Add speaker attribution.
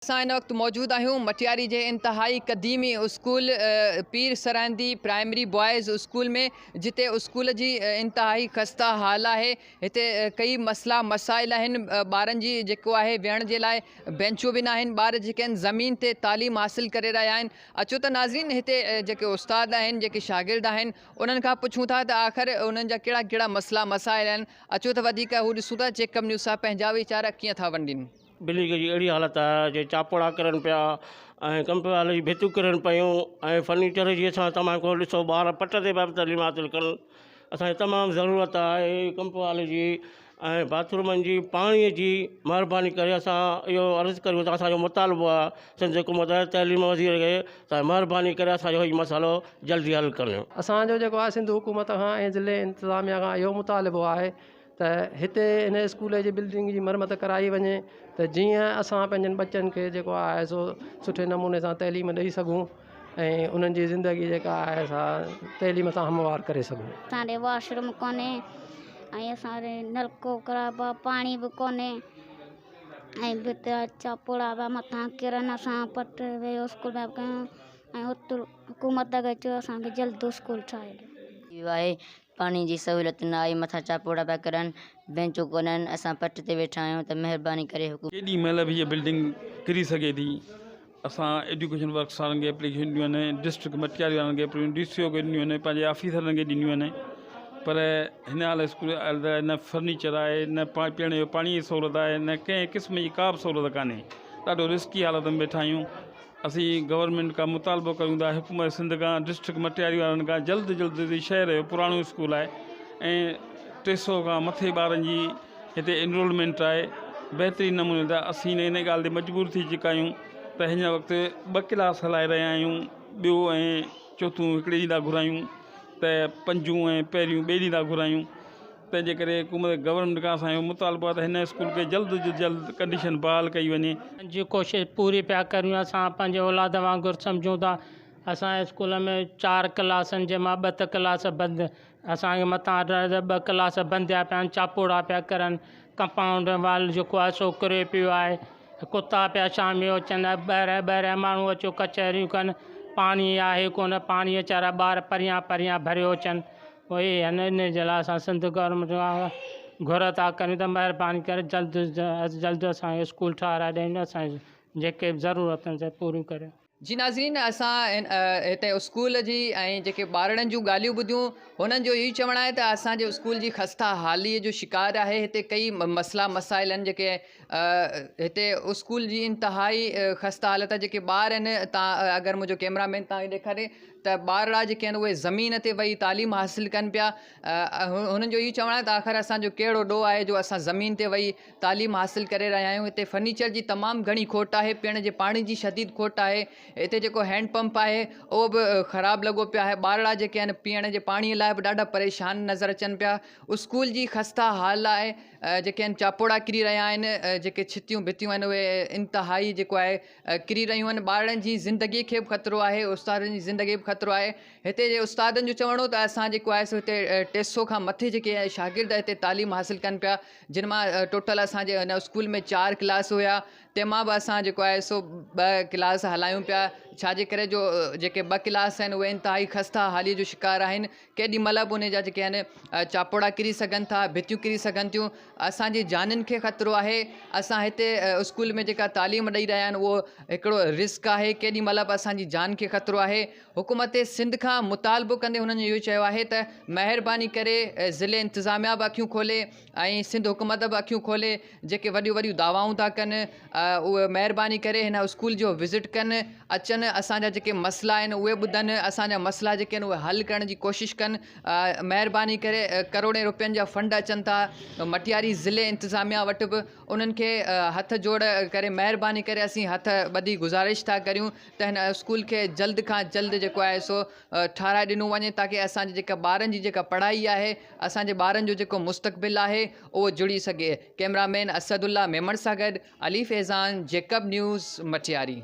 Speaker 1: असां इन वक्त मौजूद आहियूं मटियारी जे इंतहाई क़दीमी स्कूल पीर सरहिंदी प्राइमरी बॉयज़ स्कूल में, जिते स्कूल जी इंतहाई खस्ता हाल है। हिते कई मसला मसाइल आहिनि। ॿारनि जी जेको आहे वेहण जे लाइ बेंचूं बि न आहिनि। ॿार जेके आहिनि ज़मीन ते तालीम हासिल करे रहिया आहिनि। अचो त नाज़रीन, हिते जेके उस्ताद आहिनि, जेके शागिर्द आहिनि, उन्हनि खां पुछूं था त आख़िर उन्हनि जा कहिड़ा कहिड़ा मसला मसाइल आहिनि। अचो त वधीक हू ॾिसूं था चेकअप न्यूज़ सां पंहिंजा वीचार कीअं था वंडीनि।
Speaker 2: बिजली जी अहिड़ी हालत आहे जे चापोड़ा करनि पिया ऐं कंप्यूटर वाले जी भितियूं किरनि पियूं ऐं फर्नीचर जी असां तमामु को ॾिसो ॿार पट ते पिया तइलीम हासिल कनि। असांखे तमामु ज़रूरत आहे कंप्यूटर वाले जी ऐं बाथरूमनि जी पाणीअ जी। महिरबानी करे असां इहो अर्ज़ु करियूं था, असांजो मुतालबो आहे सिंध हुकूमत तइलीम वज़ीर खे त महिरबानी करे असांजो हीउ मसाइलो जल्दी हल करियो।
Speaker 3: असांजो जेको आहे सिंध हुकूमत खां ऐं ज़िले इंतिज़ामिया खां इहो मुतालिबो आहे त हिते हिन स्कूल जी बिल्डिंग जी मरमत कराई वञे त जीअं असां पंहिंजनि बच्चनि खे जेको आहे सो सुठे नमूने सां तइलीम ॾेई सघूं ऐं उन्हनि जी ज़िंदगी जेका आहे असां तइलीम सां हमवार करे सघूं।
Speaker 4: असांजे वॉशरूम कोन्हे ऐं असांजे नलको ख़राबु आहे, पाणी बि कोन्हे ऐं भितर चापोड़ा पिया मथां किरनि। असां पट वियो स्कूल में कयूं ऐं हुकूमत खे चयो असांखे जल्द स्कूल ठाहे ॾियो।
Speaker 5: आहे पानी जी सहूलियत न आई, मथां चापोड़ा पिया करनि, बेंचूं कोन्हनि, असां पट ते वेठा आहियूं त महिरबानी करे
Speaker 6: केॾी महिल बि हीअ बिल्डिंग किरी सघे थी। असां एजुकेशन वर्क्स वारनि खे एप्लीकेशन ॾिनियूं आहिनि, डिस्ट्रिक्ट मटियारी वारनि खे एप्लीकेशन DCO खे ॾिनियूं आहिनि, पंहिंजे ऑफिसरनि खे ॾिनियूं आहिनि, पर हिन हाल स्कूल न फर्नीचर आहे, न पीअण जो पाणी जी सहूलियत आहे, न कंहिं क़िस्म जी का बि सहूलियत कान्हे। ॾाढो रिस्की हालत में वेठा आहियूं। असीं गवर्नमेंट खां मुतालबो कयूं था, हुकूमत सिंध खां, डिस्ट्रिक्ट मटियारी वारनि खां जल्द जल्द शहर जो पुराणो स्कूल आहे ऐं 300 खां मथे ॿारनि जी हिते एनरोलमेंट आहे बहितरीनु नमूने। त असीं इन ॻाल्हि ते मजबूर थी चुका आहियूं त हिन वक़्तु 2 क्लास हलाए रहिया आहियूं। ॿियो ऐं चोथों हिकिड़े ॾींहुं था घुरायूं त पंजूं ऐं पहिरियूं ॿिए ॾींहुं था घुरायूं। तंहिंजे करे हुकूमत गवर्नमेंट खां असांजो मुतालबो आहे त हिन स्कूल खे जल्द जो जल्द कंडीशन बहाल कई वञे।
Speaker 7: जी कोशिशि पूरी पिया करियूं। असां पंहिंजे औलाद वांगुरु सम्झूं था। असांजे स्कूल में 4 क्लासनि जे मां 2 क्लास बंदि, असांखे मथां 2 क्लास बंदि पिया आहिनि, चापोड़ा पिया करनि, कंपाउंड वाल जेको आहे सो किरे पियो आहे, कुता पिया शाम जो अचनि, ॿाहिरियां माण्हू अचो कचहरियूं कनि, पाणी आहे कोन, पाणी वीचारा ॿार परियां परियां भरियो अचनि। उहे हिन जे लाइ असां सिंध गवर्नमेंट खां घुर था करियूं त महिरबानी करे जल्द जल्द असांखे स्कूल ठाराए ॾियनि, असांजी जेके ज़रूरतनि से पूरियूं करे।
Speaker 1: जी नाज़रीन, असां हिते स्कूल जी ऐं जेके ॿारनि जूं ॻाल्हियूं ॿुधियूं, हुननि जो इहो चवणु आहे त असांजे स्कूल जी खस्ता हालीअ जो शिकार आहे। हिते कई मसला मसाइल आहिनि जेके हिते स्कूल जी इंतहाई खस्ता हालत। जेके ॿार आहिनि, तव्हां अगरि मुंहिंजो कैमरामैन तव्हांखे ॾेखारे त ॿार जेके आहिनि उहे ज़मीन ते वेही तालीम हासिल कनि पिया। हुननि जो इहो चवणु आहे त आख़िर असांजो कहिड़ो ॾोह आहे जो असां ज़मीन ते वेही तालीम हासिल करे रहिया आहियूं। हिते फर्नीचर जी तमामु घणी खोट आहे, पीअण जे पाणी जी शदीद खोट आहे। हिते जेको हैंडपंप आहे उहो बि ख़राबु लॻो पियो आहे। ॿार जेके आहिनि पीअण जे पाणीअ लाइ बि ॾाढा परेशान नज़र अचनि पिया। स्कूल जी खस्ता हाल आहे। जेके आहिनि चापोड़ा किरी रहिया आहिनि, जेके छितियूं भितियूं आहिनि उहे इंतिहाई जेको आहे किरी रहियूं आहिनि। ॿारनि जी ज़िंदगीअ खे बि ख़तरो आहे, उस्तादनि जी ज़िंदगी बि ख़तरो आहे। हिते जे उस्तादनि जो चवणो त असां जेको आहे सो हिते 300 खां मथे जेके शागिर्द हिते तालीम हासिल कनि पिया, जिन मां टोटल असांजे हिन स्कूल में 4 क्लास हुया, तंहिंमां बि असां जेको आहे सो 2 क्लास हलायूं पिया। छाजे करे जो जेके 2 क्लास आहिनि उहे इंतिहाई खस्ता हालीअ जो शिकार आहिनि। केॾी महिल बि उन जा जेके आहिनि चापोड़ा किरी सघनि था, भितियूं किरी सघनि थियूं। असांजी जानियुनि खे ख़तरो आहे। असां हिते स्कूल में जेका तालीम ॾेई रहिया आहिनि उहो हिकिड़ो रिस्क आहे। केॾी महिल बि असांजी जान खे ख़तरो आहे। हुकूमत सिंध खां मुतालबो कंदे हुननि इहो चयो आहे त महिरबानी करे ज़िले इंतिज़ामिया बि अखियूं खोले ऐं सिंध हुकूमत बि अखियूं खोले। जेके वॾियूं वॾियूं दावाऊं था कनि उहे महिरबानी करे हिन स्कूल जो विज़िट कनि, अचनि, असांजा जेके मसइला आहिनि उहे ॿुधनि, असांजा मसइला जेके आहिनि उहे हल करण जी कोशिशि कनि। महिरबानी करे करोड़े रुपयनि जा फंड अचनि था मटियारी ज़िले इंतिज़ामिया वटि बि। उन्हनि खे हथ जोड़ करे महिरबानी करे असीं हथ ॿधी गुज़ारिश था करियूं त हिन स्कूल खे जल्द खां जल्द जेको आहे सो ठाराए ॾिनो वञे, ताकी असांजे जेका ॿारनि जी जेका पढ़ाई आहे, असांजे ॿारनि जो जेको मुस्तक़बिल आहे उहो जुड़ी सघे। कैमरामैन असदुल्ला मेमण सां गॾु अली फैज़ान, जेकब न्यूज़, मटियारी।